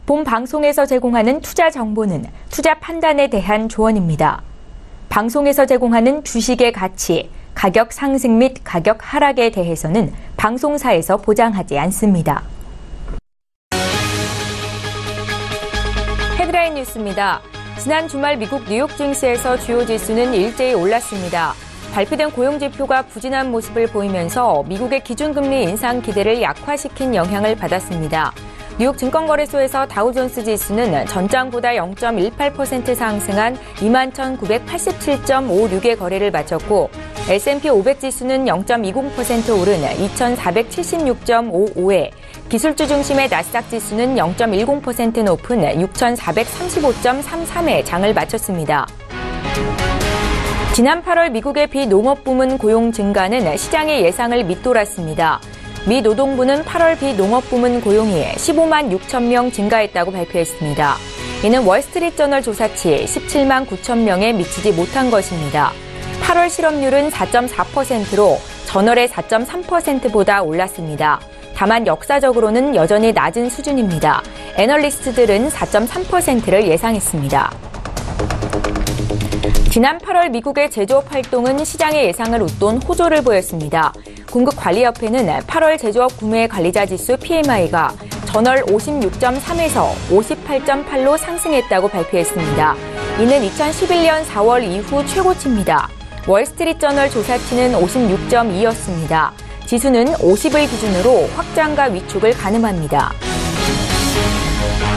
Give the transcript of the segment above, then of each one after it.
본 방송에서 제공하는 투자 정보는 투자 판단에 대한 조언입니다. 방송에서 제공하는 주식의 가치, 가격 상승 및 가격 하락에 대해서는 방송사에서 보장하지 않습니다. 헤드라인 뉴스입니다. 지난 주말 미국 뉴욕 증시에서 주요 지수는 일제히 올랐습니다. 발표된 고용지표가 부진한 모습을 보이면서 미국의 기준금리 인상 기대를 약화시킨 영향을 받았습니다. 뉴욕 증권거래소에서 다우존스 지수는 전장보다 0.18% 상승한 21,987.56의 거래를 마쳤고 S&P 500 지수는 0.20% 오른 2,476.55에 기술주 중심의 나스닥 지수는 0.10% 높은 6,435.33에 장을 마쳤습니다. 지난 8월 미국의 비농업 부문 고용 증가는 시장의 예상을 밑돌았습니다. 미 노동부는 8월 비농업 부문 고용이 15만 6천 명 증가했다고 발표했습니다. 이는 월스트리트저널 조사치 17만 9천 명에 미치지 못한 것입니다. 8월 실업률은 4.4%로 전월의 4.3%보다 올랐습니다. 다만 역사적으로는 여전히 낮은 수준입니다. 애널리스트들은 4.3%를 예상했습니다. 지난 8월 미국의 제조업 활동은 시장의 예상을 웃돈 호조를 보였습니다. 공급관리협회는 8월 제조업 구매 관리자 지수 PMI가 전월 56.3에서 58.8로 상승했다고 발표했습니다. 이는 2011년 4월 이후 최고치입니다. 월스트리트저널 조사치는 56.2였습니다. 지수는 50을 기준으로 확장과 위축을 가늠합니다.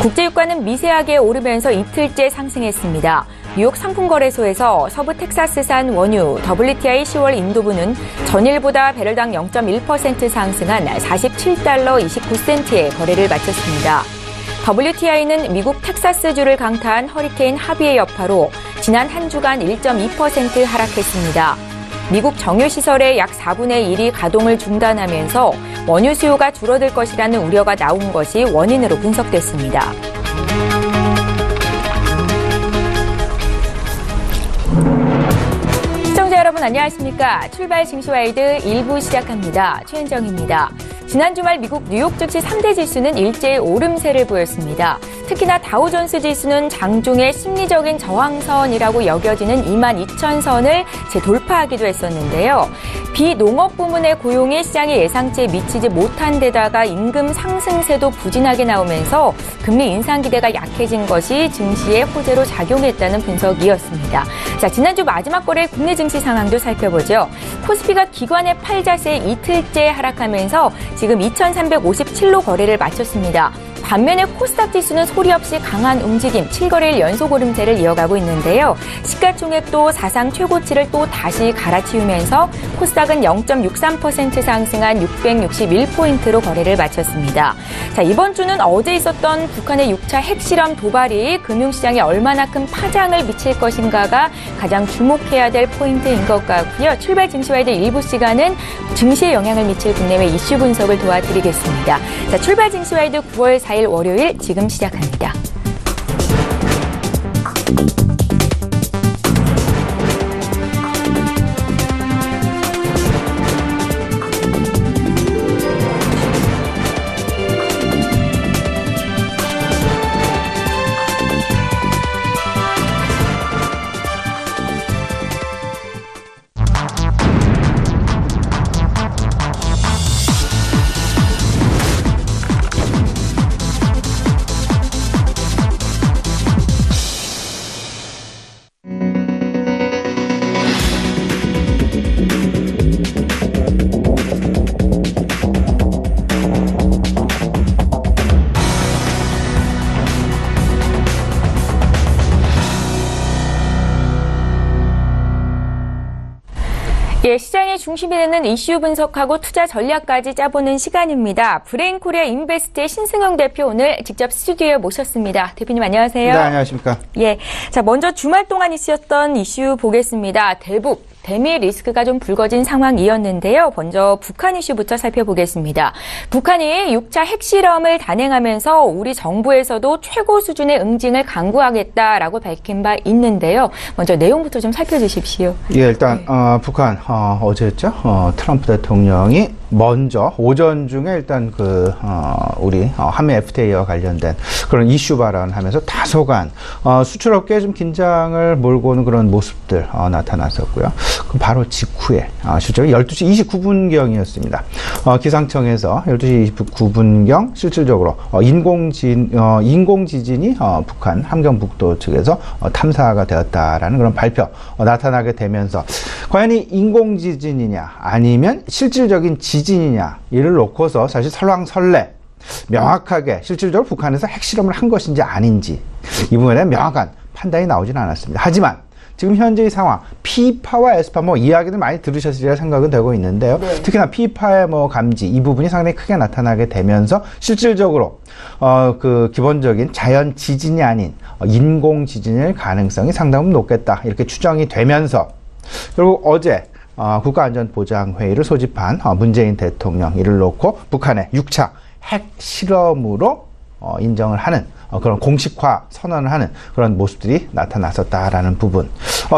국제유가는 미세하게 오르면서 이틀째 상승했습니다. 뉴욕 상품거래소에서 서부 텍사스산 원유 WTI 10월 인도분은 전일보다 배럴당 0.1% 상승한 47달러 29센트의 거래를 마쳤습니다. WTI는 미국 텍사스주를 강타한 허리케인 하비의 여파로 지난 한 주간 1.2% 하락했습니다. 미국 정유시설의 약 4분의 1이 가동을 중단하면서 원유 수요가 줄어들 것이라는 우려가 나온 것이 원인으로 분석됐습니다. 시청자 여러분 안녕하십니까? 출발 증시와이드 1부 시작합니다. 최은정입니다. 지난 주말 미국 뉴욕 증시 3대 지수는 일제히 오름세를 보였습니다. 특히나 다우존스 지수는 장중의 심리적인 저항선이라고 여겨지는 22,000선을 재돌파하기도 했었는데요. 비농업 부문의 고용이 시장의 예상치에 미치지 못한 데다가 임금 상승세도 부진하게 나오면서 금리 인상 기대가 약해진 것이 증시의 호재로 작용했다는 분석이었습니다. 자, 지난주 마지막 거래 국내 증시 상황도 살펴보죠. 코스피가 기관의 팔자세에 이틀째 하락하면서 지금 2,357로 거래를 마쳤습니다. 반면에 코스닥 지수는 소리 없이 강한 움직임, 7거래일 연속 오름세를 이어가고 있는데요. 시가총액도 사상 최고치를 또 다시 갈아치우면서 코스닥은 0.63% 상승한 661포인트로 거래를 마쳤습니다. 자, 이번 주는 어제 있었던 북한의 6차 핵실험 도발이 금융시장에 얼마나 큰 파장을 미칠 것인가가 가장 주목해야 될 포인트인 것 같고요. 출발 증시와이드 일부 시간은 증시에 영향을 미칠 국내외 이슈 분석을 도와드리겠습니다. 자, 출발 증시와이드 9월 4일 월요일 지금 시작합니다. 시장의 중심이 되는 이슈 분석하고 투자 전략까지 짜보는 시간입니다. 브레인코리아 인베스트의 신승용 대표 오늘 직접 스튜디오에 모셨습니다. 대표님 안녕하세요. 네, 안녕하십니까. 자, 먼저 주말 동안 있었던 이슈 보겠습니다. 대북 대미 리스크가 좀 불거진 상황이었는데요. 먼저 북한 이슈부터 살펴보겠습니다. 북한이 6차 핵실험을 단행하면서 우리 정부에서도 최고 수준의 응징을 강구하겠다라고 밝힌 바 있는데요. 먼저 내용부터 좀 살펴주십시오. 예, 일단 북한 어제였죠. 트럼프 대통령이 먼저 오전 중에 일단 우리 한미 FTA와 관련된 그런 이슈 발언하면서 다소간 수출업계에 좀 긴장을 몰고 오는 그런 모습들 나타났었고요. 바로 직후에 실제로 12시 29분경이었습니다. 기상청에서 12시 29분경 실질적으로 인공지진이 북한 함경북도 측에서 탐사가 되었다라는 그런 발표 나타나게 되면서 과연 이 인공지진이냐 아니면 실질적인 지진이냐 이를 놓고서 사실 설왕설래 명확하게 실질적으로 북한에서 핵실험을 한 것인지 아닌지 이 부분에 명확한 판단이 나오지는 않았습니다. 하지만 지금 현재의 상황, P파와 S파 이야기들 많이 들으셨으리라 생각은 되고 있는데요. 네. 특히나 P파의 감지 이 부분이 상당히 크게 나타나게 되면서 실질적으로 기본적인 자연 지진이 아닌 인공 지진일 가능성이 상당히 높겠다 이렇게 추정이 되면서 결국 어제 국가안전보장회의를 소집한 문재인 대통령 이를 놓고 북한의 6차 핵실험으로 인정을 하는 그런 공식화 선언을 하는 그런 모습들이 나타났었다라는 부분.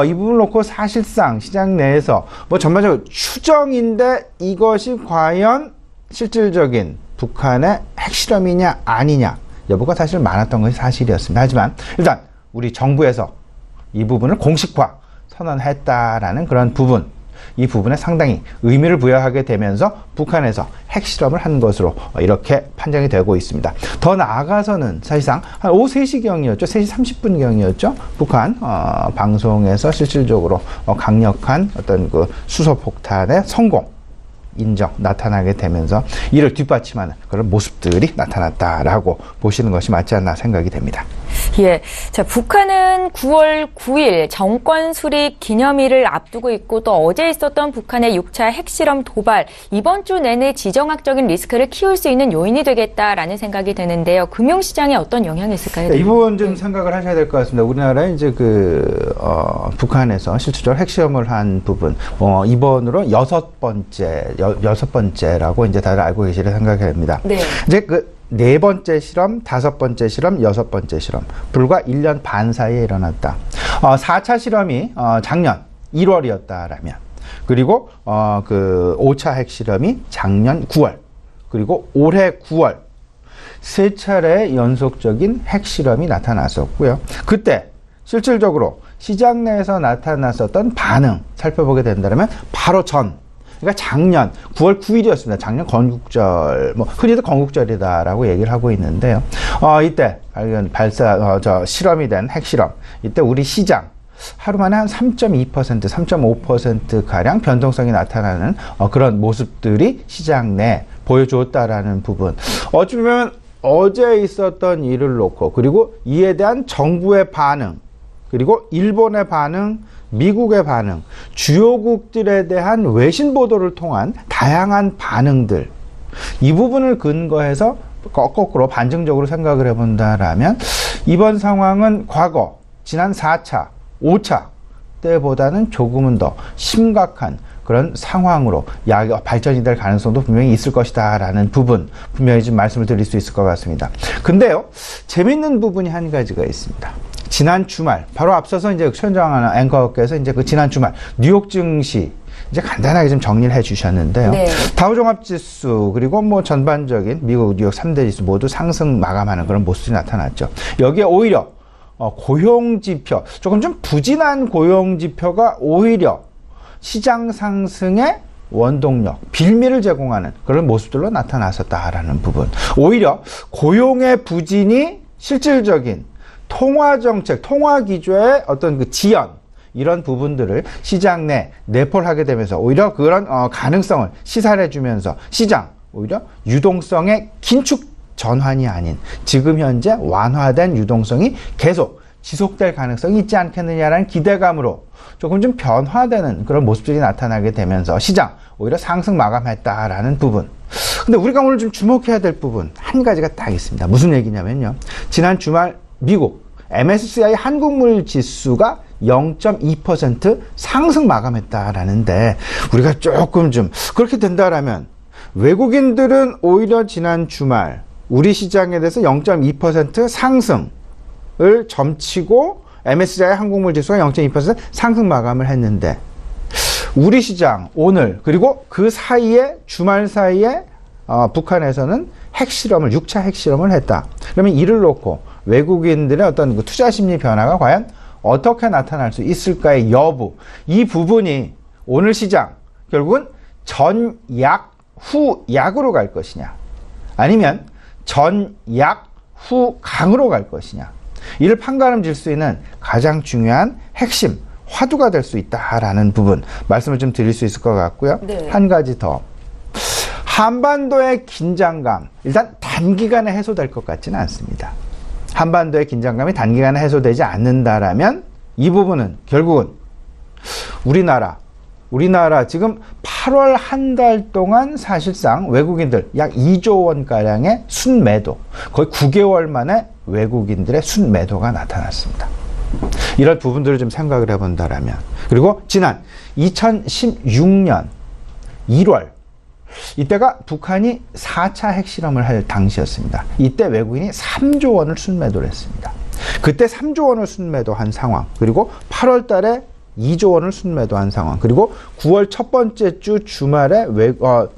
이 부분을 놓고 사실상 시장 내에서 전반적으로 추정인데 이것이 과연 실질적인 북한의 핵실험이냐 아니냐 여부가 사실 많았던 것이 사실이었습니다. 하지만 일단 우리 정부에서 이 부분을 공식화 선언했다라는 그런 부분, 이 부분에 상당히 의미를 부여하게 되면서 북한에서 핵실험을 한 것으로 이렇게 판정이 되고 있습니다. 더 나아가서는 사실상 한 오후 3시경이었죠. 3시 30분경이었죠. 북한 방송에서 실질적으로 강력한 어떤 수소폭탄의 성공 인정 나타나게 되면서 이를 뒷받침하는 그런 모습들이 나타났다라고 보시는 것이 맞지 않나 생각이 됩니다. 예. 자, 북한은 9월 9일 정권 수립 기념일을 앞두고 있고 또 어제 있었던 북한의 6차 핵실험 도발 이번 주 내내 지정학적인 리스크를 키울 수 있는 요인이 되겠다라는 생각이 드는데요. 금융시장에 어떤 영향이 있을까요? 네, 이 부분 좀 생각을 하셔야 될 것 같습니다. 우리나라에 이제 북한에서 실질적으로 핵실험을 한 부분, 이번으로 여섯 번째라고 이제 다들 알고 계시리라 생각이 됩니다. 네. 이제 네 번째 실험, 다섯 번째 실험, 여섯 번째 실험. 불과 1년 반 사이에 일어났다. 4차 실험이 작년 1월이었다라면, 그리고 5차 핵실험이 작년 9월, 그리고 올해 9월, 세 차례 연속적인 핵실험이 나타났었고요. 그때 실질적으로 시장 내에서 나타났었던 반응 살펴보게 된다면 바로 그러니까 작년 9월 9일이었습니다. 작년 건국절, 흔히도 건국절이다라고 얘기를 하고 있는데요. 이때 실험이 된 핵실험, 이때 우리 시장 하루 만에 한 3.2%, 3.5% 가량 변동성이 나타나는 그런 모습들이 시장 내에 보여주었다라는 부분. 어찌 보면 어제 있었던 일을 놓고 그리고 이에 대한 정부의 반응, 그리고 일본의 반응, 미국의 반응, 주요국들에 대한 외신 보도를 통한 다양한 반응들, 이 부분을 근거해서 거꾸로 반증적으로 생각을 해본다라면 이번 상황은 과거 지난 4차, 5차 때보다는 조금은 더 심각한 그런 상황으로 발전이 될 가능성도 분명히 있을 것이다 라는 부분 분명히 좀 말씀을 드릴 수 있을 것 같습니다. 근데요, 재밌는 부분이 한 가지가 있습니다. 지난 주말, 바로 앞서서 이제 최현정 앵커께서 이제 지난 주말 뉴욕 증시 이제 간단하게 좀 정리를 해 주셨는데요. 네. 다우종합지수 그리고 전반적인 미국 뉴욕 3대 지수 모두 상승 마감하는 그런 모습이 나타났죠. 여기에 오히려 고용지표, 조금 좀 부진한 고용지표가 오히려 시장 상승의 원동력, 빌미를 제공하는 그런 모습들로 나타났었다라는 부분. 오히려 고용의 부진이 실질적인 통화정책, 통화기조의 어떤 지연, 이런 부분들을 시장 내 내포를 하게 되면서 오히려 그런 가능성을 시사해주면서 시장, 오히려 유동성의 긴축 전환이 아닌 지금 현재 완화된 유동성이 계속 지속될 가능성이 있지 않겠느냐라는 기대감으로 조금 좀 변화되는 그런 모습들이 나타나게 되면서 시장 오히려 상승 마감했다라는 부분. 근데 우리가 오늘 좀 주목해야 될 부분 한 가지가 딱 있습니다. 무슨 얘기냐면요. 지난 주말 미국 MSCI 한국물 지수가 0.2% 상승 마감했다라는데 우리가 조금 좀 그렇게 된다라면 외국인들은 오히려 지난 주말 우리 시장에 대해서 0.2% 상승을 점치고 MSCI 항공물 지수가 0.2% 상승 마감을 했는데 우리 시장 오늘 그리고 그 사이에 주말 사이에 북한에서는 핵실험을 6차 핵실험을 했다. 그러면 이를 놓고 외국인들의 어떤 그 투자 심리 변화가 과연 어떻게 나타날 수 있을까의 여부, 이 부분이 오늘 시장 결국은 전약 후 약으로 갈 것이냐 아니면 전약 후 강으로 갈 것이냐, 이를 판가름 질 수 있는 가장 중요한 핵심 화두가 될 수 있다라는 부분 말씀을 좀 드릴 수 있을 것 같고요. 네. 한 가지 더, 한반도의 긴장감 일단 단기간에 해소될 것 같지는 않습니다. 한반도의 긴장감이 단기간에 해소되지 않는다라면 이 부분은 결국은 우리나라 지금 8월 한 달 동안 사실상 외국인들 약 2조 원가량의 순매도, 거의 9개월 만에 외국인들의 순매도가 나타났습니다. 이런 부분들을 좀 생각을 해본다라면, 그리고 지난 2016년 1월 이때가 북한이 4차 핵실험을 할 당시였습니다. 이때 외국인이 3조 원을 순매도를 했습니다. 그때 3조 원을 순매도한 상황, 그리고 8월 달에 2조 원을 순매도한 상황, 그리고 9월 첫 번째 주 주말에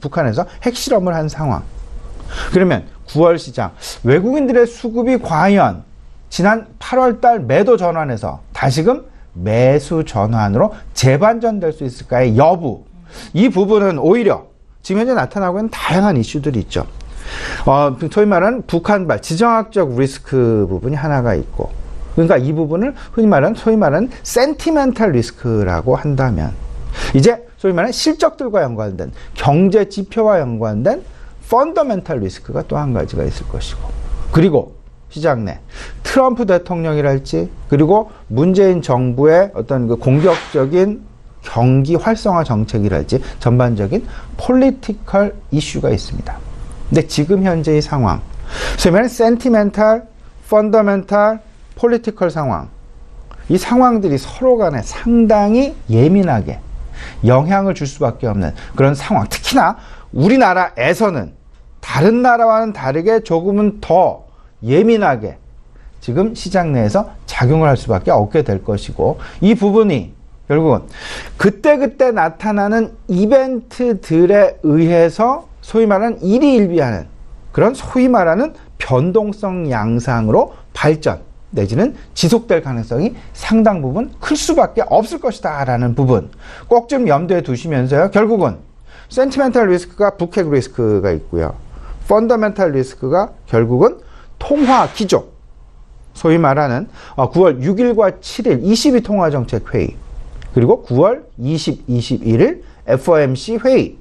북한에서 핵실험을 한 상황. 그러면 9월 시장 외국인들의 수급이 과연 지난 8월 달 매도 전환에서 다시금 매수 전환으로 재반전될 수 있을까의 여부, 이 부분은 오히려 지금 현재 나타나고 있는 다양한 이슈들이 있죠. 소위 말하는 북한발 지정학적 리스크 부분이 하나가 있고, 그러니까 이 부분을 소위 말하는 센티멘탈 리스크라고 한다면, 이제 소위 말하는 실적들과 연관된 경제 지표와 연관된 펀더멘탈 리스크가 또 한 가지가 있을 것이고, 그리고 시장 내 트럼프 대통령이랄지 그리고 문재인 정부의 어떤 그 공격적인 경기 활성화 정책이랄지 전반적인 폴리티컬 이슈가 있습니다. 근데 지금 현재의 상황, 소위 말하는 센티멘탈, 펀더멘탈, 폴리티컬 상황, 이 상황들이 서로 간에 상당히 예민하게 영향을 줄 수밖에 없는 그런 상황, 특히나 우리나라에서는 다른 나라와는 다르게 조금은 더 예민하게 지금 시장 내에서 작용을 할 수밖에 없게 될 것이고, 이 부분이 결국은 그때그때 나타나는 이벤트들에 의해서 소위 말하는 일희일비하는 그런 소위 말하는 변동성 양상으로 발전 내지는 지속될 가능성이 상당 부분 클 수밖에 없을 것이다 라는 부분 꼭 좀 염두에 두시면서요, 결국은 센티멘탈 리스크가 북핵 리스크가 있고요, 펀더멘탈 리스크가 결국은 통화 기조, 소위 말하는 9월 6일과 7일 22통화정책회의, 그리고 9월 20, 21일 FOMC 회의,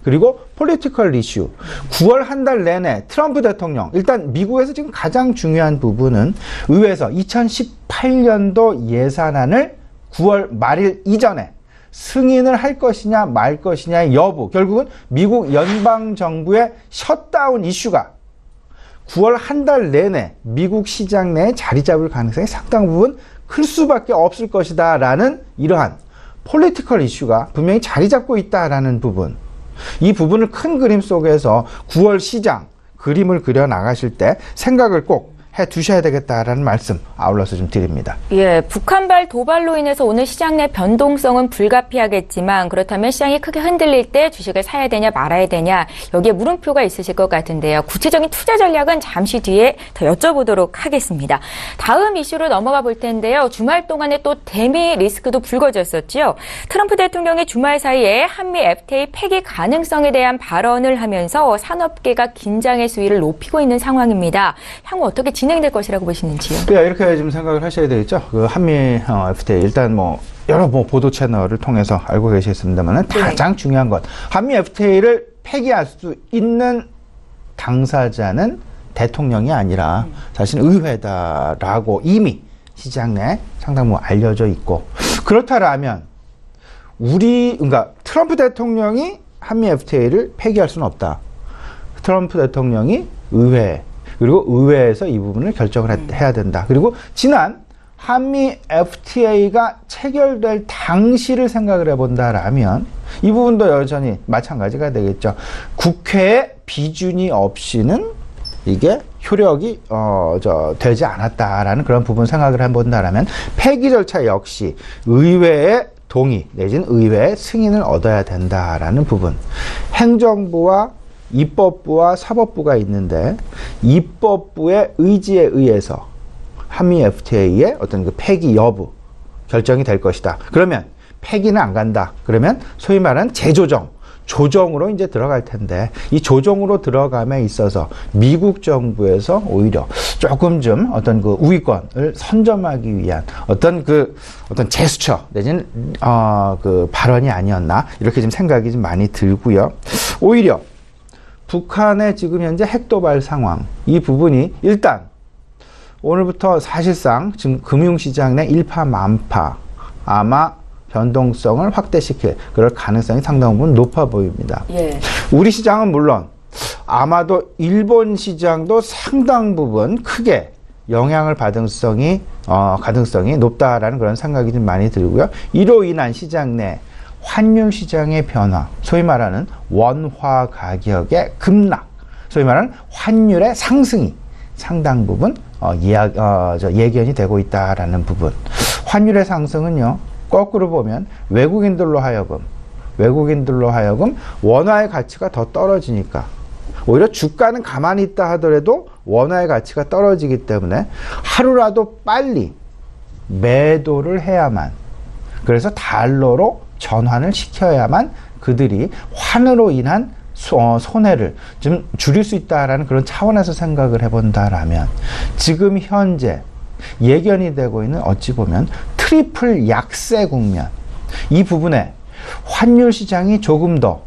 그리고 폴리티컬 이슈, 9월 한 달 내내 트럼프 대통령, 일단 미국에서 지금 가장 중요한 부분은 의회에서 2018년도 예산안을 9월 말일 이전에 승인을 할 것이냐 말 것이냐의 여부, 결국은 미국 연방정부의 셧다운 이슈가 9월 한 달 내내 미국 시장 내에 자리 잡을 가능성이 상당 부분 클 수밖에 없을 것이다 라는 이러한 폴리티컬 이슈가 분명히 자리 잡고 있다라는 부분, 이 부분을 큰 그림 속에서 9월 시장 그림을 그려 나가실 때 생각을 꼭 해 두셔야 되겠다라는 말씀 아울러서 좀 드립니다. 예, 북한발 도발로 인해서 오늘 시장 내 변동성은 불가피하겠지만, 그렇다면 시장이 크게 흔들릴 때 주식을 사야 되냐 말아야 되냐, 여기에 물음표가 있으실 것 같은데요. 구체적인 투자 전략은 잠시 뒤에 더 여쭤보도록 하겠습니다. 다음 이슈로 넘어가 볼 텐데요. 주말 동안에 또 대미 리스크도 불거졌었죠. 트럼프 대통령이 주말 사이에 한미 FTA 폐기 가능성에 대한 발언을 하면서 산업계가 긴장의 수위를 높이고 있는 상황입니다. 향후 어떻게 진행될 것이라고 보시는지요? 네, 이렇게 좀 생각을 하셔야 되겠죠. 그 한미 FTA 일단 여러 보도 채널을 통해서 알고 계시겠습니다만, 네, 가장 중요한 건 한미 FTA를 폐기할 수 있는 당사자는 대통령이 아니라 사실 의회다라고 이미 시장 내 상당 알려져 있고, 그렇다라면 그러니까 트럼프 대통령이 한미 FTA를 폐기할 수는 없다. 트럼프 대통령이 의회, 그리고 의회에서 이 부분을 결정을 해야 된다. 그리고 지난 한미 FTA가 체결될 당시를 생각을 해본다라면 이 부분도 여전히 마찬가지가 되겠죠. 국회의 비준이 없이는 이게 효력이 되지 않았다라는 그런 부분 생각을 해본다라면 폐기 절차 역시 의회의 동의 내지는 의회의 승인을 얻어야 된다라는 부분. 행정부와 입법부와 사법부가 있는데 입법부의 의지에 의해서 한미 FTA의 어떤 그 폐기 여부 결정이 될 것이다. 그러면 폐기는 안 간다. 그러면 소위 말하는 조정으로 이제 들어갈 텐데 이 조정으로 들어감에 있어서 미국 정부에서 오히려 조금 좀 어떤 그 우위권을 선점하기 위한 어떤 제스처 내지는 그 발언이 아니었나 이렇게 좀 생각이 좀 많이 들고요. 오히려 북한의 지금 현재 핵도발 상황 이 부분이 일단 오늘부터 사실상 지금 금융시장 내 일파만파 아마 변동성을 확대시킬 그럴 가능성이 상당 부분 높아 보입니다. 예. 우리 시장은 물론 아마도 일본 시장도 상당 부분 크게 영향을 받을 가능성이 높다라는 그런 생각이 좀 많이 들고요. 이로 인한 시장 내 환율 시장의 변화, 소위 말하는 원화 가격의 급락, 소위 말하는 환율의 상승이 상당 부분 예견이 되고 있다라는 부분. 환율의 상승은요, 거꾸로 보면 외국인들로 하여금 원화의 가치가 더 떨어지니까 오히려 주가는 가만히 있다 하더라도 원화의 가치가 떨어지기 때문에 하루라도 빨리 매도를 해야만, 그래서 달러로 전환을 시켜야만 그들이 환으로 인한 손해를 좀 줄일 수 있다라는 그런 차원에서 생각을 해본다라면 지금 현재 예견이 되고 있는 어찌 보면 트리플 약세 국면, 이 부분에 환율 시장이 조금 더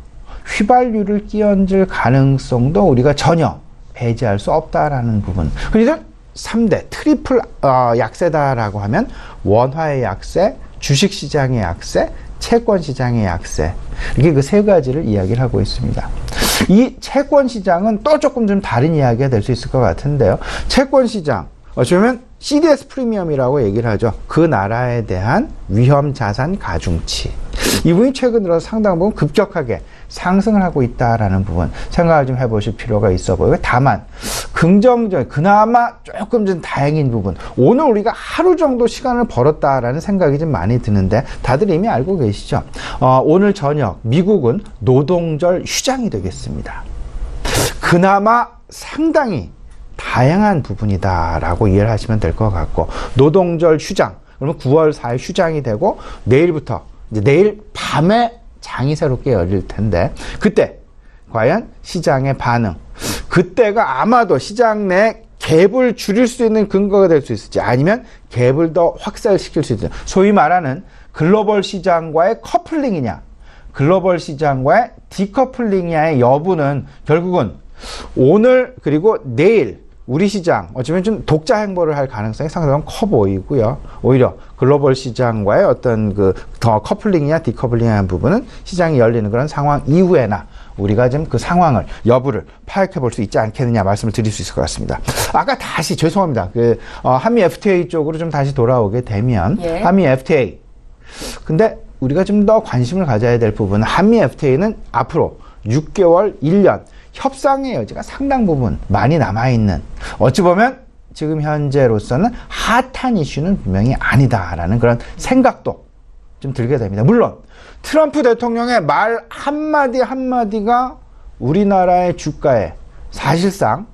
휘발유를 끼얹을 가능성도 우리가 전혀 배제할 수 없다라는 부분. 그래서 3대 트리플 약세다라고 하면 원화의 약세, 주식시장의 약세, 채권시장의 약세, 이렇게 그 세 가지를 이야기를 하고 있습니다. 이 채권시장은 또 조금 좀 다른 이야기가 될 수 있을 것 같은데요. 채권시장, 어쩌면 CDS 프리미엄이라고 얘기를 하죠. 그 나라에 대한 위험 자산 가중치. 이 부분이 최근 들어서 상당 부분 급격하게 상승을 하고 있다라는 부분 생각을 좀 해보실 필요가 있어 보여요. 다만 긍정적, 그나마 조금 좀 다행인 부분, 오늘 우리가 하루 정도 시간을 벌었다라는 생각이 좀 많이 드는데 다들 이미 알고 계시죠? 오늘 저녁 미국은 노동절 휴장이 되겠습니다. 그나마 상당히 다양한 부분이다라고 이해를 하시면 될 것 같고, 노동절 휴장, 그러면 9월 4일 휴장이 되고 내일부터 이제 내일 밤에 장이 새롭게 열릴 텐데, 그때 과연 시장의 반응, 그때가 아마도 시장 내 갭을 줄일 수 있는 근거가 될 수 있을지, 아니면 갭을 더 확산시킬 수 있을지, 소위 말하는 글로벌 시장과의 커플링이냐, 글로벌 시장과의 디커플링이냐의 여부는 결국은 오늘 그리고 내일 우리 시장 어쩌면 좀 독자 행보를 할 가능성이 상당히 커 보이고요. 오히려 글로벌 시장과의 어떤 그 더 커플링이냐 디커플링이냐는 부분은 시장이 열리는 그런 상황 이후에나 우리가 좀 그 상황을 여부를 파악해 볼 수 있지 않겠느냐 말씀을 드릴 수 있을 것 같습니다. 아까 다시 죄송합니다. 한미 FTA 쪽으로 좀 다시 돌아오게 되면, 예. 한미 FTA. 근데 우리가 좀 더 관심을 가져야 될 부분은 한미 FTA는 앞으로 6개월, 1년 협상의 여지가 상당 부분 많이 남아있는, 어찌 보면 지금 현재로서는 핫한 이슈는 분명히 아니다라는 그런 생각도 좀 들게 됩니다. 물론 트럼프 대통령의 말 한마디 한마디가 우리나라의 주가에 사실상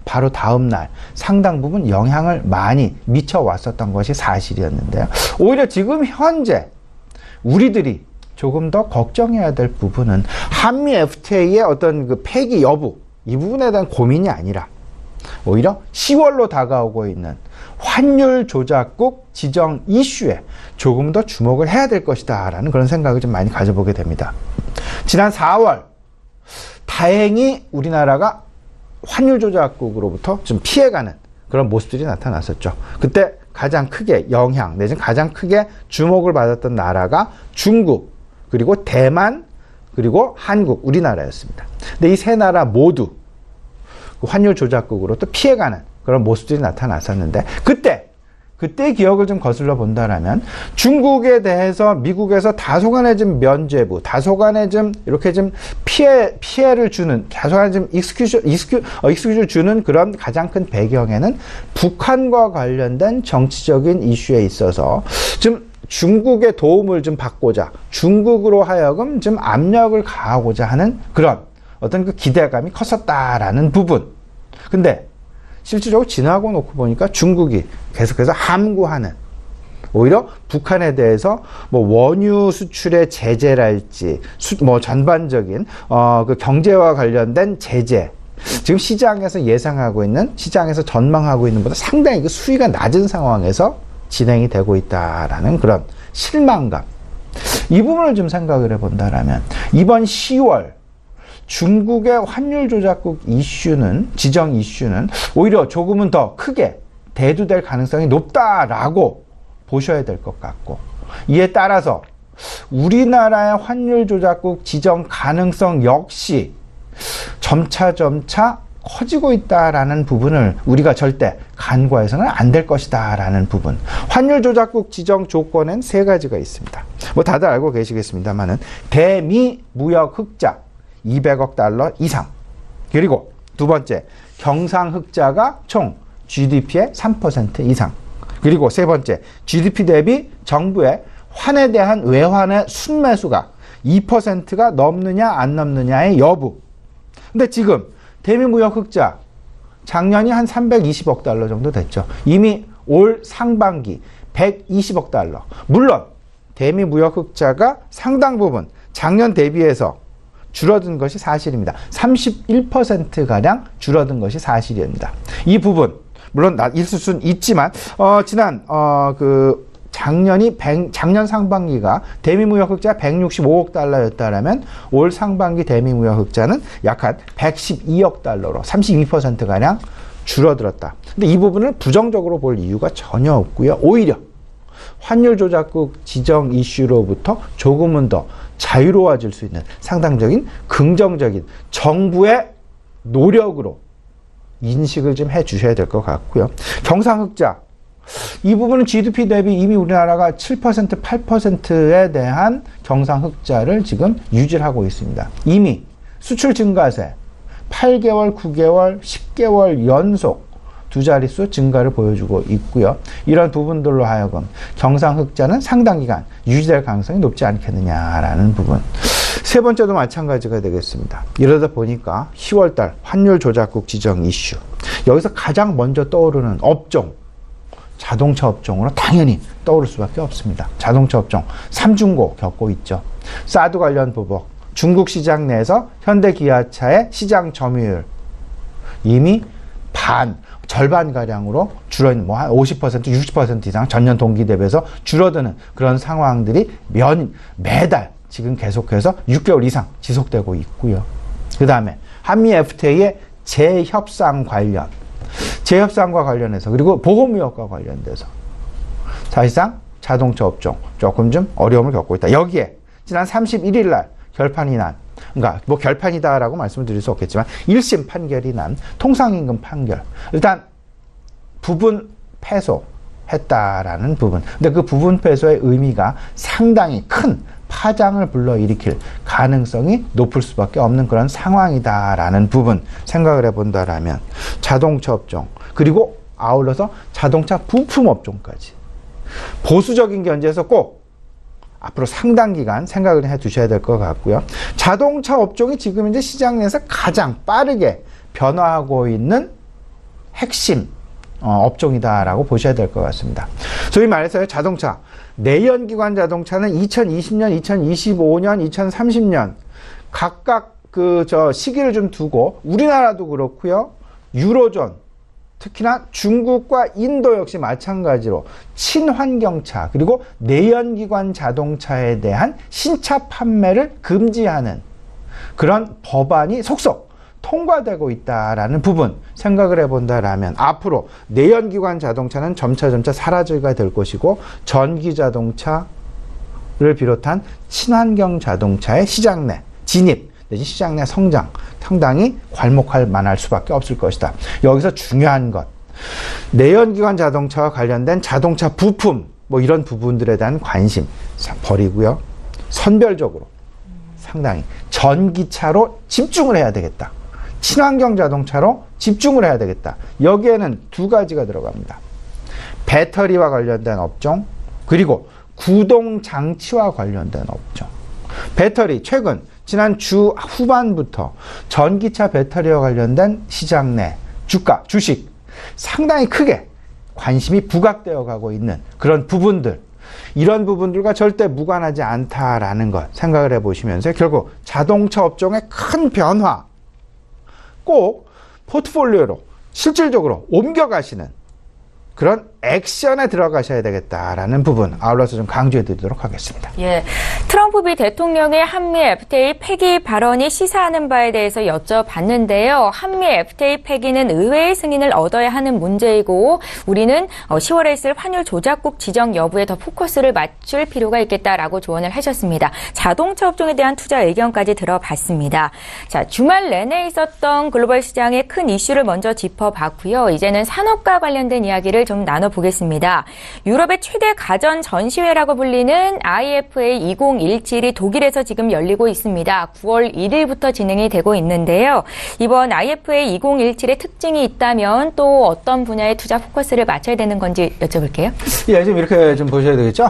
바로 다음 날 상당 부분 영향을 많이 미쳐왔었던 것이 사실이었는데요. 오히려 지금 현재 우리들이 조금 더 걱정해야 될 부분은 한미 FTA의 어떤 그 폐기 여부, 이 부분에 대한 고민이 아니라 오히려 10월로 다가오고 있는 환율 조작국 지정 이슈에 조금 더 주목을 해야 될 것이다 라는 그런 생각을 좀 많이 가져보게 됩니다. 지난 4월 다행히 우리나라가 환율 조작국으로부터 좀 피해가는 그런 모습들이 나타났었죠. 그때 가장 크게 영향 내지는 가장 크게 주목을 받았던 나라가 중국, 그리고 대만, 그리고 한국, 우리나라였습니다. 근데 이 세 나라 모두 환율 조작국으로 또 피해가는 그런 모습들이 나타났었는데, 그때 그때 기억을 좀 거슬러 본다라면 중국에 대해서 미국에서 다소간의 좀 면죄부, 다소간의 좀 이렇게 좀 피해를 주는, 다소간의 좀 익스큐즈를 주는 그런 가장 큰 배경에는 북한과 관련된 정치적인 이슈에 있어서 좀 중국의 도움을 좀 받고자, 중국으로 하여금 좀 압력을 가하고자 하는 그런 어떤 그 기대감이 컸었다라는 부분. 근데 실질적으로 지나고 놓고 보니까 중국이 계속해서 함구하는, 오히려 북한에 대해서 뭐 원유 수출의 제재랄지, 뭐 전반적인 그 경제와 관련된 제재, 지금 시장에서 예상하고 있는, 시장에서 전망하고 있는 것보다 상당히 그 수위가 낮은 상황에서 진행이 되고 있다라는 그런 실망감. 이 부분을 좀 생각을 해본다라면 이번 10월 중국의 환율 조작국 이슈는, 지정 이슈는 오히려 조금은 더 크게 대두될 가능성이 높다라고 보셔야 될 것 같고, 이에 따라서 우리나라의 환율 조작국 지정 가능성 역시 점차 커지고 있다라는 부분을 우리가 절대 간과해서는 안 될 것이다라는 부분. 환율 조작국 지정 조건엔 3가지가 있습니다. 뭐 다들 알고 계시겠습니다만은 대미 무역 흑자 200억 달러 이상, 그리고 두 번째 경상 흑자가 총 GDP의 3% 이상, 그리고 세 번째 GDP 대비 정부의 환에 대한 외환의 순매수가 2%가 넘느냐 안 넘느냐의 여부. 근데 지금 대미 무역 흑자 작년이 한 320억 달러 정도 됐죠. 이미 올 상반기 120억 달러. 물론 대미 무역 흑자가 상당 부분 작년 대비해서 줄어든 것이 사실입니다. 31%가량 줄어든 것이 사실입니다. 이 부분 물론 있을 수는 있지만 지난 작년 상반기가 대미 무역 흑자 165억 달러였다라면 올 상반기 대미 무역 흑자는 약 한 112억 달러로 32%가량 줄어들었다. 근데 이 부분을 부정적으로 볼 이유가 전혀 없고요. 오히려 환율 조작국 지정 이슈로부터 조금은 더 자유로워질 수 있는 상당적인 긍정적인 정부의 노력으로 인식을 좀 해 주셔야 될 것 같고요. 경상흑자, 이 부분은 GDP 대비 이미 우리나라가 7%, 8%에 대한 경상흑자를 지금 유지를 하고 있습니다. 이미 수출 증가세 8개월, 9개월, 10개월 연속 두 자릿수 증가를 보여주고 있고요. 이런 부분들로 하여금 경상흑자는 상당 기간 유지될 가능성이 높지 않겠느냐라는 부분. 세 번째도 마찬가지가 되겠습니다. 이러다 보니까 10월달 환율 조작국 지정 이슈. 여기서 가장 먼저 떠오르는 업종, 자동차 업종으로 당연히 떠오를 수밖에 없습니다. 자동차 업종, 삼중고 겪고 있죠. 사드 관련 보복, 중국 시장 내에서 현대 기아차의 시장 점유율 이미 절반가량으로 줄어있는, 뭐 한 50%, 60% 이상 전년 동기 대비해서 줄어드는 그런 상황들이 매달 지금 계속해서 6개월 이상 지속되고 있고요. 그 다음에 한미 FTA의 재협상과 관련해서, 그리고 보호무역과 관련돼서 사실상 자동차 업종 조금 좀 어려움을 겪고 있다. 여기에 지난 31일 날 결판이 난, 그러니까 뭐 결판이다라고 말씀을 드릴 수 없겠지만 1심 판결이 난 통상임금 판결, 일단 부분 패소했다라는 부분. 근데 그 부분 패소의 의미가 상당히 큰 파장을 불러일으킬 가능성이 높을 수밖에 없는 그런 상황이다라는 부분 생각을 해본다라면 자동차 업종, 그리고 아울러서 자동차 부품 업종까지 보수적인 견지에서 꼭 앞으로 상당 기간 생각을 해 두셔야 될 것 같고요. 자동차 업종이 지금 이제 시장 내에서 가장 빠르게 변화하고 있는 핵심 업종이다라고 보셔야 될 것 같습니다. 소위 말해서 자동차, 내연기관 자동차는 2020년, 2025년, 2030년 각각 시기를 좀 두고 우리나라도 그렇고요. 유로존, 특히나 중국과 인도 역시 마찬가지로 친환경차, 그리고 내연기관 자동차에 대한 신차 판매를 금지하는 그런 법안이 속속 통과되고 있다라는 부분 생각을 해본다라면 앞으로 내연기관 자동차는 점차 사라지게 될 것이고, 전기 자동차를 비롯한 친환경 자동차의 시장 내 진입 내지 시장 내 성장 상당히 괄목할 만할 수밖에 없을 것이다. 여기서 중요한 것, 내연기관 자동차와 관련된 자동차 부품 뭐 이런 부분들에 대한 관심 버리고요. 선별적으로 상당히 전기차로 집중을 해야 되겠다. 친환경 자동차로 집중을 해야 되겠다. 여기에는 두 가지가 들어갑니다. 배터리와 관련된 업종, 그리고 구동장치와 관련된 업종. 배터리, 최근 지난 주 후반부터 전기차 배터리와 관련된 시장 내 주가, 주식 상당히 크게 관심이 부각되어 가고 있는 그런 부분들, 이런 부분들과 절대 무관하지 않다라는 것 생각을 해보시면서 결국 자동차 업종의 큰 변화 꼭 포트폴리오로 실질적으로 옮겨가시는 그런 액션에 들어가셔야 되겠다라는 부분 아울러서 좀 강조해 드리도록 하겠습니다. 예, 트럼프 미 대통령의 한미 FTA 폐기 발언이 시사하는 바에 대해서 여쭤봤는데요. 한미 FTA 폐기는 의회의 승인을 얻어야 하는 문제이고 우리는 10월에 있을 환율 조작국 지정 여부에 더 포커스를 맞출 필요가 있겠다라고 조언을 하셨습니다. 자동차 업종에 대한 투자 의견까지 들어봤습니다. 자, 주말 내내 있었던 글로벌 시장의 큰 이슈를 먼저 짚어봤고요. 이제는 산업과 관련된 이야기를 좀 나눠보겠습니다. 유럽의 최대 가전 전시회라고 불리는 IFA 2017이 독일에서 지금 열리고 있습니다. 9월 1일부터 진행이 되고 있는데요. 이번 IFA 2017의 특징이 있다면 또 어떤 분야에 투자 포커스를 맞춰야 되는 건지 여쭤볼게요. 예, 지금 이렇게 좀 보셔야 되겠죠?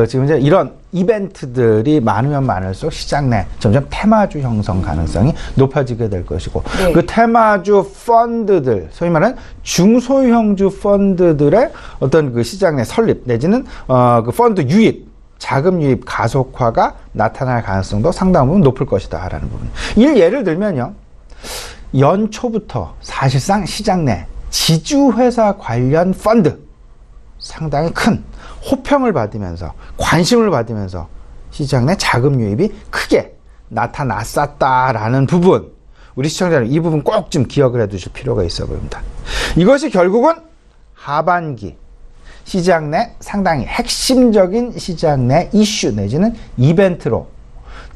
지금 이제 이런 이벤트들이 많으면 많을수록 시장 내 점점 테마주 형성 가능성이 높아지게 될 것이고, 네. 그 테마주 펀드들, 소위 말하는 중소형주 펀드들의 어떤 그 시장 내 설립 내지는 그 펀드 유입, 자금 유입 가속화가 나타날 가능성도 상당 부분 높을 것이다라는 부분. 예를 들면요, 연초부터 사실상 시장 내 지주회사 관련 펀드 상당히 큰 호평을 받으면서 관심을 받으면서 시장 내 자금 유입이 크게 나타났었다라는 부분, 우리 시청자들 이 부분 꼭 좀 기억을 해 두실 필요가 있어 보입니다. 이것이 결국은 하반기 시장 내 상당히 핵심적인 시장 내 이슈 내지는 이벤트로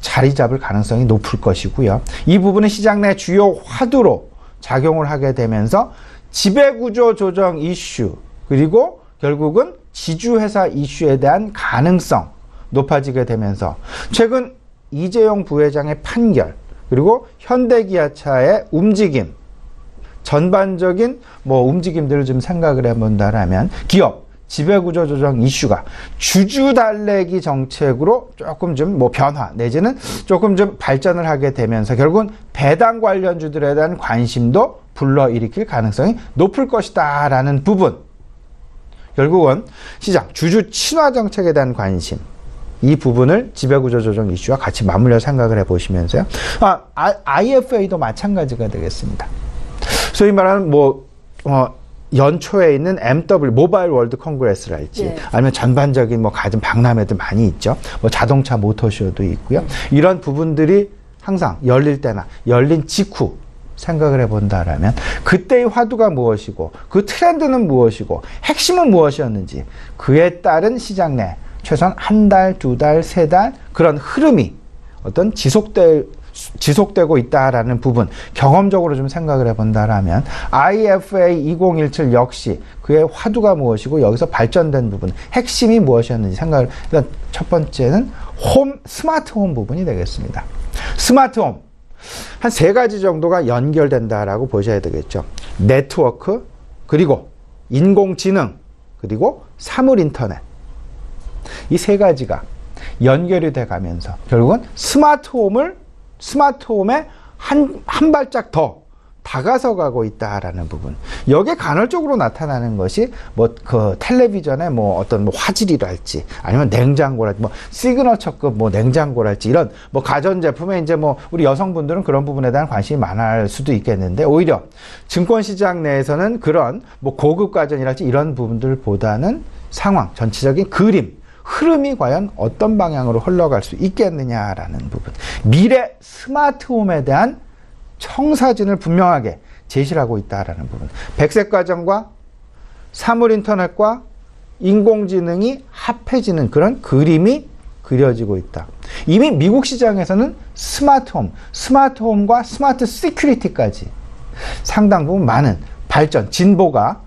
자리 잡을 가능성이 높을 것이고요. 이 부분은 시장 내 주요 화두로 작용을 하게 되면서 지배구조 조정 이슈, 그리고 결국은 지주회사 이슈에 대한 가능성 높아지게 되면서 최근 이재용 부회장의 판결, 그리고 현대기아차의 움직임, 전반적인 움직임들을 좀 생각을 해본다라면 기업 지배구조 조정 이슈가 주주 달래기 정책으로 조금 좀 변화 내지는 조금 좀 발전을 하게 되면서 결국은 배당 관련주들에 대한 관심도 불러일으킬 가능성이 높을 것이다라는 부분. 결국은 시장 주주 친화 정책에 대한 관심, 이 부분을 지배구조 조정 이슈와 같이 맞물려 생각을 해보시면서요. IFA도 마찬가지가 되겠습니다. 소위 말하는 연초에 있는 MW 모바일 월드 콩그레스랄지, 네. 아니면 전반적인 가진 박람회도 많이 있죠. 자동차 모터쇼도 있고요. 이런 부분들이 항상 열릴 때나 열린 직후 생각을 해본다라면 그때의 화두가 무엇이고 그 트렌드는 무엇이고 핵심은 무엇이었는지, 그에 따른 시장 내 최소한 한 달, 두 달, 세 달 그런 흐름이 어떤 지속되고 있다라는 부분 경험적으로 좀 생각을 해본다라면 IFA 2017 역시 그의 화두가 무엇이고 여기서 발전된 부분, 핵심이 무엇이었는지 생각을, 일단 첫 번째는 스마트홈 부분이 되겠습니다. 스마트홈 한 세 가지 정도가 연결된다라고 보셔야 되겠죠. 네트워크, 그리고 인공지능, 그리고 사물 인터넷. 이 세 가지가 연결이 돼 가면서 결국은 스마트홈에 한 발짝 더 다가서 가고 있다라는 부분. 여기에 간헐적으로 나타나는 것이 그 텔레비전의 어떤 화질이랄지, 아니면 냉장고랄지, 시그너처급 냉장고랄지, 이런 가전제품에 이제 우리 여성분들은 그런 부분에 대한 관심이 많을 수도 있겠는데, 오히려 증권시장 내에서는 그런 고급 가전이랄지 이런 부분들보다는 상황, 전체적인 그림, 흐름이 과연 어떤 방향으로 흘러갈 수 있겠느냐라는 부분. 미래 스마트홈에 대한 청사진을 분명하게 제시를 하고 있다라는 부분. 백색 가전과 사물 인터넷과 인공지능이 합해지는 그런 그림이 그려지고 있다. 이미 미국 시장에서는 스마트홈과 스마트 시큐리티까지 상당 부분 많은 발전, 진보가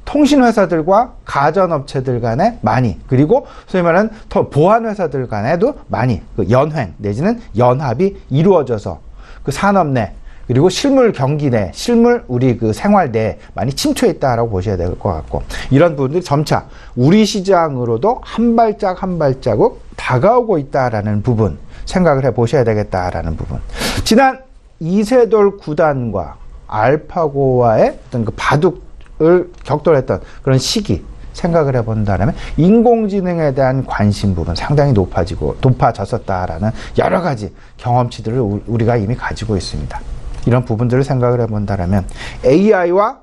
통신회사들과 가전업체들 간에 많이, 그리고 소위 말하는 보안회사들 간에도 많이 그 연횡 내지는 연합이 이루어져서 그 산업 내 그리고 실물 경기 내, 실물 우리 그 생활 내에 많이 침투해 있다라고 보셔야 될 것 같고, 이런 부분들이 점차 우리 시장으로도 한 발짝 한 발자국 다가오고 있다라는 부분 생각을 해 보셔야 되겠다라는 부분. 지난 이세돌 구단과 알파고와의 어떤 그 바둑을 격돌했던 그런 시기 생각을 해본다면 인공지능에 대한 관심 부분 상당히 높아졌었다라는 여러 가지 경험치들을 우리가 이미 가지고 있습니다. 이런 부분들을 생각을 해본다면 AI와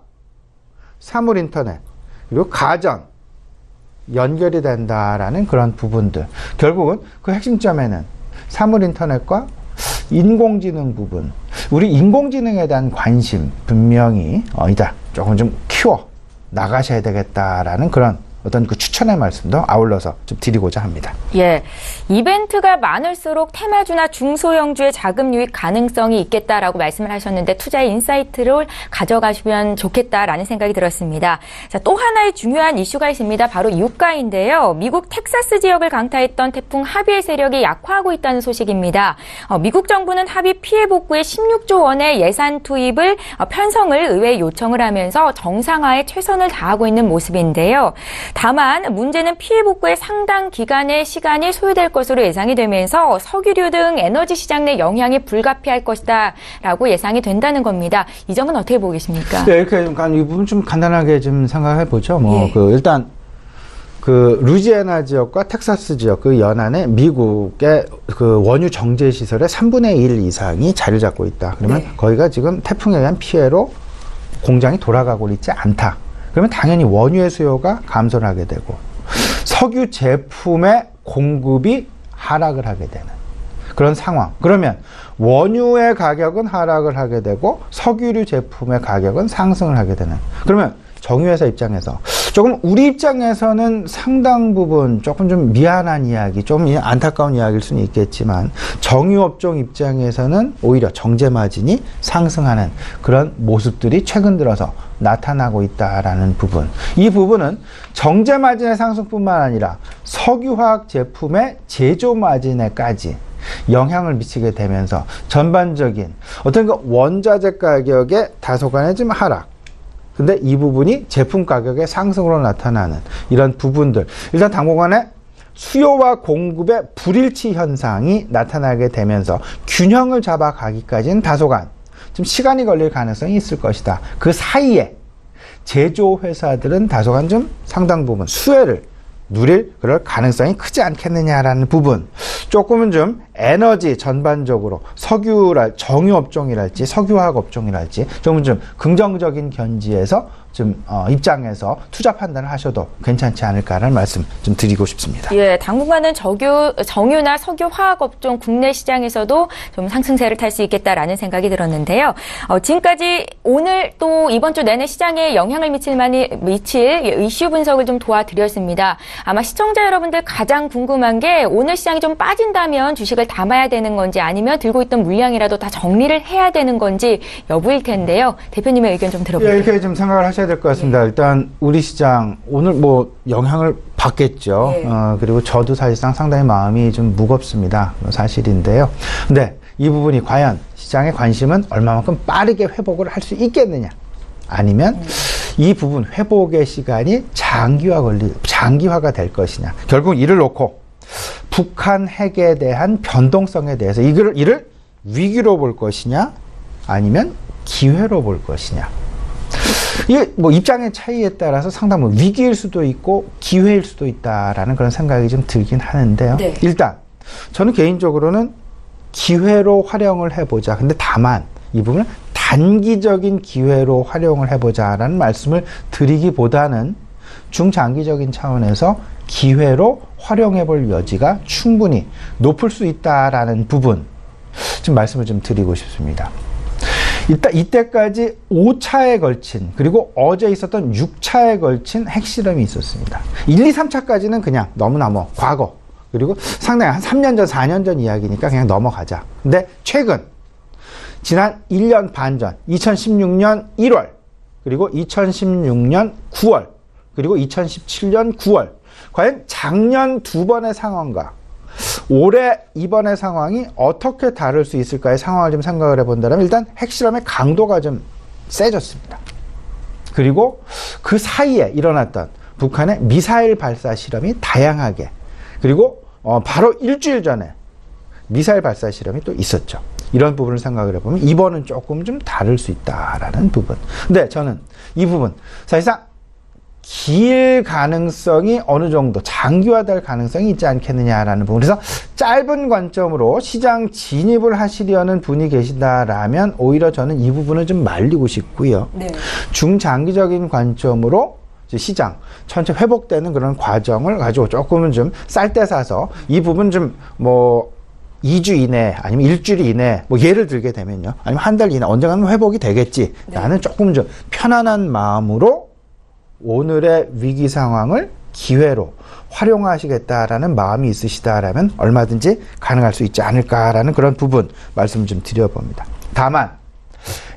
사물 인터넷 그리고 가전 연결이 된다라는 그런 부분들, 결국은 그 핵심점에는 사물 인터넷과 인공지능 부분, 우리 인공지능에 대한 관심 분명히 이다 조금 좀 키워 나가셔야 되겠다라는 그런 어떤 그 추천의 말씀도 아울러서 좀 드리고자 합니다. 예, 이벤트가 많을수록 테마주나 중소형주의 자금 유입 가능성이 있겠다라고 말씀을 하셨는데 투자의 인사이트를 가져가시면 좋겠다라는 생각이 들었습니다. 자, 또 하나의 중요한 이슈가 있습니다. 바로 유가인데요. 미국 텍사스 지역을 강타했던 태풍 하비의 세력이 약화하고 있다는 소식입니다. 미국 정부는 하비 피해 복구에 16조 원의 예산 투입을 편성을 의회에 요청을 하면서 정상화에 최선을 다하고 있는 모습인데요. 다만 문제는 피해 복구에 상당 기간의 시간이 소요될 것으로 예상이 되면서 석유류 등 에너지 시장 내 영향이 불가피할 것이다 라고 예상이 된다는 겁니다. 이 점은 어떻게 보고 계십니까? 네, 이렇게 이 부분 좀 간단하게 좀 생각해 보죠. 일단 그 루지애나 지역과 텍사스 지역 그 연안에 미국의 그 원유 정제 시설의 3분의 1 이상이 자리를 잡고 있다. 그러면 거기가 지금 태풍에 의한 피해로 공장이 돌아가고 있지 않다. 그러면 당연히 원유의 수요가 감소를 하게 되고 석유 제품의 공급이 하락을 하게 되는 그런 상황. 그러면 원유의 가격은 하락을 하게 되고 석유류 제품의 가격은 상승을 하게 되는. 그러면 정유회사 입장에서 조금 우리 입장에서는 상당 부분 조금 좀 미안한 이야기, 좀 안타까운 이야기일 수는 있겠지만 정유업종 입장에서는 오히려 정제 마진이 상승하는 그런 모습들이 최근 들어서 나타나고 있다라는 부분. 이 부분은 정제 마진의 상승뿐만 아니라 석유화학 제품의 제조 마진에까지 영향을 미치게 되면서 전반적인 어떤 그 원자재 가격의 다소간의 좀 하락. 근데 이 부분이 제품 가격의 상승으로 나타나는 이런 부분들. 일단 당분간에 수요와 공급의 불일치 현상이 나타나게 되면서 균형을 잡아가기까지는 다소간 좀 시간이 걸릴 가능성이 있을 것이다. 그 사이에 제조회사들은 다소간 좀 상당 부분 수혜를 누릴 그럴 가능성이 크지 않겠느냐라는 부분. 조금은 좀 에너지 전반적으로 정유업종이랄지 석유화학 업종이랄지 조금 좀 긍정적인 견지에서 좀 입장에서 투자 판단을 하셔도 괜찮지 않을까라는 말씀 좀 드리고 싶습니다. 예, 당분간은 정유나 석유화학 업종 국내 시장에서도 좀 상승세를 탈 수 있겠다라는 생각이 들었는데요. 지금까지 오늘 또 이번 주 내내 시장에 영향을 미칠 이슈 분석을 좀 도와드렸습니다. 아마 시청자 여러분들 가장 궁금한 게 오늘 시장이 좀 빠진다면 주식을 담아야 되는 건지 아니면 들고 있던 물량이라도 다 정리를 해야 되는 건지 여부일 텐데요. 대표님의 의견 좀 들어볼게요. 예, 이렇게 좀 생각을 하셔야 될 것 같습니다. 일단 우리 시장 오늘 영향을 받겠죠. 그리고 저도 사실상 상당히 마음이 좀 무겁습니다. 사실인데요. 근데 이 부분이 과연 시장의 관심은 얼마만큼 빠르게 회복을 할 수 있겠느냐, 아니면 이 부분 회복의 시간이 장기화가 될 것이냐. 결국 이를 놓고 북한 핵에 대한 변동성에 대해서 이를 위기로 볼 것이냐 아니면 기회로 볼 것이냐. 이게 입장의 차이에 따라서 상당 위기일 수도 있고 기회일 수도 있다라는 그런 생각이 좀 들긴 하는데요. 네. 일단 저는 개인적으로는 기회로 활용을 해보자. 근데 다만 이 부분은 단기적인 기회로 활용을 해보자라는 말씀을 드리기보다는 중장기적인 차원에서 기회로 활용해볼 여지가 충분히 높을 수 있다라는 부분 좀 말씀을 좀 드리고 싶습니다. 이때까지 5차에 걸친, 그리고 어제 있었던 6차에 걸친 핵실험이 있었습니다. 1, 2, 3차까지는 그냥 너무나 과거, 그리고 상당히 한 3년 전, 4년 전 이야기니까 그냥 넘어가자. 근데 최근, 지난 1년 반 전, 2016년 1월, 그리고 2016년 9월, 그리고 2017년 9월. 과연 작년 두 번의 상황과 올해 이번의 상황이 어떻게 다를 수 있을까의 상황을 좀 생각을 해본다면 일단 핵실험의 강도가 좀 세졌습니다. 그리고 그 사이에 일어났던 북한의 미사일 발사 실험이 다양하게, 그리고 바로 일주일 전에 미사일 발사 실험이 또 있었죠. 이런 부분을 생각을 해보면 이번은 조금 좀 다를 수 있다라는 부분. 근데 저는 이 부분 사실상 길 가능성이 어느 정도 장기화될 가능성이 있지 않겠느냐라는 부분. 그래서 짧은 관점으로 시장 진입을 하시려는 분이 계시다라면 오히려 저는 이 부분을 좀 말리고 싶고요. 네. 중장기적인 관점으로 시장 전체 회복되는 그런 과정을 가지고 조금은 좀 쌀 때 사서 이 부분 좀 2주 이내 아니면 일주일 이내 예를 들게 되면요. 아니면 한 달 이내 언젠가는 회복이 되겠지. 네. 나는 조금 좀 편안한 마음으로 오늘의 위기 상황을 기회로 활용하시겠다라는 마음이 있으시다라면 얼마든지 가능할 수 있지 않을까라는 그런 부분 말씀 좀 드려봅니다. 다만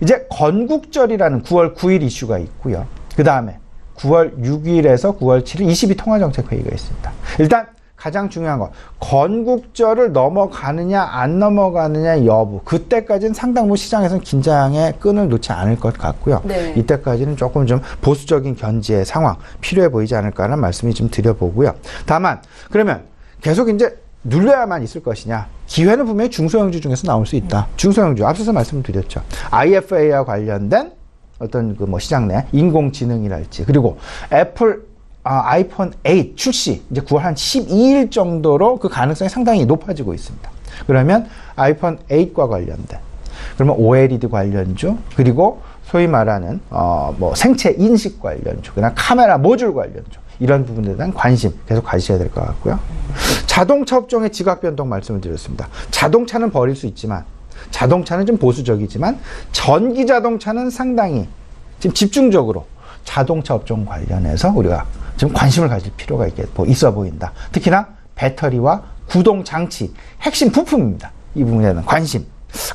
이제 건국절이라는 9월 9일 이슈가 있고요. 그 다음에 9월 6일에서 9월 7일 22 통화정책회의가 있습니다. 일단 가장 중요한 건 건국절을 넘어가느냐 안 넘어가느냐 여부, 그때까지는 상당 시장에서는 긴장의 끈을 놓지 않을 것 같고요. 네. 이때까지는 조금 좀 보수적인 견지의 상황 필요해 보이지 않을까라는 말씀이 좀 드려보고요. 다만 그러면 계속 이제 눌려야만 있을 것이냐, 기회는 분명히 중소형주 중에서 나올 수 있다. 중소형주 앞서서 말씀드렸죠. IFA와 관련된 어떤 시장 내 인공지능이랄지, 그리고 애플 아이폰 8 출시 이제 9월 한 12일 정도로 그 가능성이 상당히 높아지고 있습니다. 그러면 아이폰 8과 관련된, 그러면 OLED 관련주, 그리고 소위 말하는 생체 인식 관련주, 그다음 카메라 모듈 관련주, 이런 부분에 대한 관심 계속 가지셔야 될 것 같고요. 자동차 업종의 지각 변동 말씀을 드렸습니다. 자동차는 버릴 수 있지만, 자동차는 좀 보수적이지만 전기 자동차는 상당히 지금 집중적으로 자동차 업종 관련해서 우리가 좀 관심을 가질 필요가 있어 보인다. 특히나 배터리와 구동 장치, 핵심 부품입니다. 이 부분에 대한 관심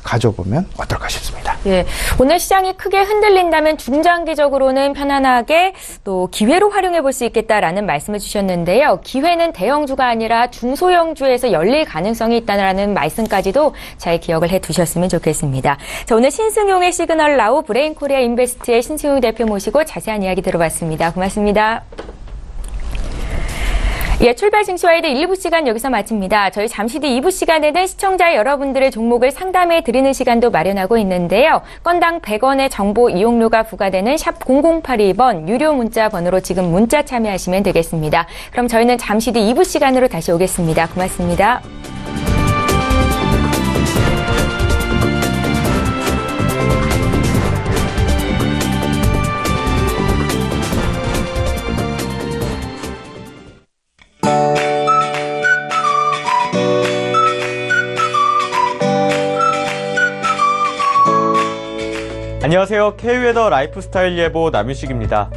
가져보면 어떨까 싶습니다. 예, 오늘 시장이 크게 흔들린다면 중장기적으로는 편안하게 또 기회로 활용해 볼 수 있겠다라는 말씀을 주셨는데요. 기회는 대형주가 아니라 중소형주에서 열릴 가능성이 있다는 말씀까지도 잘 기억을 해 두셨으면 좋겠습니다. 자, 오늘 신승용의 시그널 나우 브레인 코리아 인베스트의 신승용 대표 모시고 자세한 이야기 들어봤습니다. 고맙습니다. 예, 출발 증시와이드 1부 시간 여기서 마칩니다. 저희 잠시 뒤 2부 시간에는 시청자 여러분들의 종목을 상담해 드리는 시간도 마련하고 있는데요. 건당 100원의 정보 이용료가 부과되는 샵 0082번 유료 문자 번호로 지금 문자 참여하시면 되겠습니다. 그럼 저희는 잠시 뒤 2부 시간으로 다시 오겠습니다. 고맙습니다. 안녕하세요. K웨더 라이프스타일 예보 남유식입니다.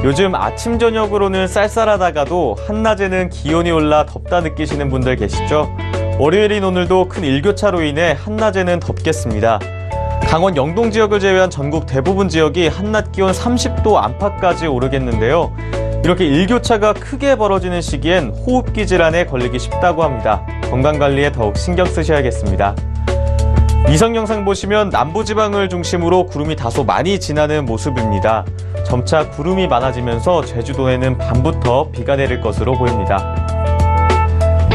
요즘 아침 저녁으로는 쌀쌀하다가도 한낮에는 기온이 올라 덥다 느끼시는 분들 계시죠? 월요일인 오늘도 큰 일교차로 인해 한낮에는 덥겠습니다. 강원 영동 지역을 제외한 전국 대부분 지역이 한낮 기온 30도 안팎까지 오르겠는데요. 이렇게 일교차가 크게 벌어지는 시기엔 호흡기 질환에 걸리기 쉽다고 합니다. 건강관리에 더욱 신경 쓰셔야겠습니다. 위성 영상 보시면 남부지방을 중심으로 구름이 다소 많이 지나는 모습입니다. 점차 구름이 많아지면서 제주도에는 밤부터 비가 내릴 것으로 보입니다.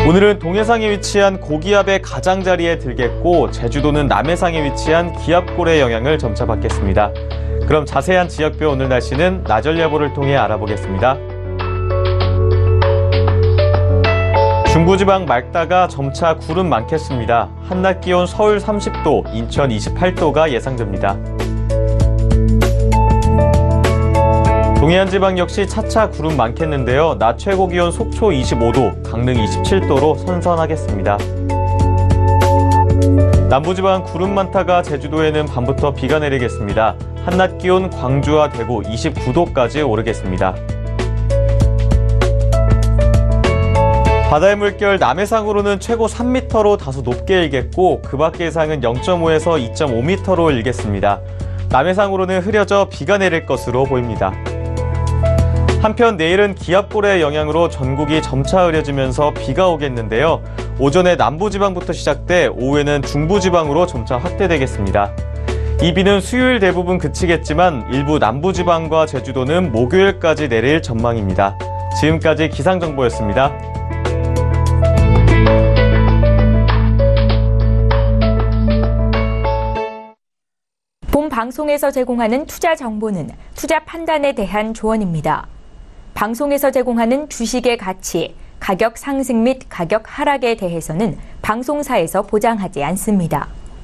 오늘은 동해상에 위치한 고기압의 가장자리에 들겠고 제주도는 남해상에 위치한 기압골의 영향을 점차 받겠습니다. 그럼 자세한 지역별 오늘 날씨는 나절 예보를 통해 알아보겠습니다. 중부지방 맑다가 점차 구름 많겠습니다. 한낮 기온 서울 30도, 인천 28도가 예상됩니다. 동해안 지방 역시 차차 구름 많겠는데요. 낮 최고 기온 속초 25도, 강릉 27도로 선선하겠습니다. 남부지방 구름 많다가 제주도에는 밤부터 비가 내리겠습니다. 한낮 기온 광주와 대구 29도까지 오르겠습니다. 바다의 물결 남해상으로는 최고 3m로 다소 높게 일겠고 그 밖의 해상은 0.5에서 2.5m로 일겠습니다. 남해상으로는 흐려져 비가 내릴 것으로 보입니다. 한편 내일은 기압고래의 영향으로 전국이 점차 흐려지면서 비가 오겠는데요. 오전에 남부지방부터 시작돼 오후에는 중부지방으로 점차 확대되겠습니다. 이 비는 수요일 대부분 그치겠지만 일부 남부지방과 제주도는 목요일까지 내릴 전망입니다. 지금까지 기상정보였습니다. 본 방송에서 제공하는 투자 정보는 투자 판단에 대한 조언입니다. 방송에서 제공하는 주식의 가치, 가격 상승 및 가격 하락에 대해서는 방송사에서 보장하지 않습니다.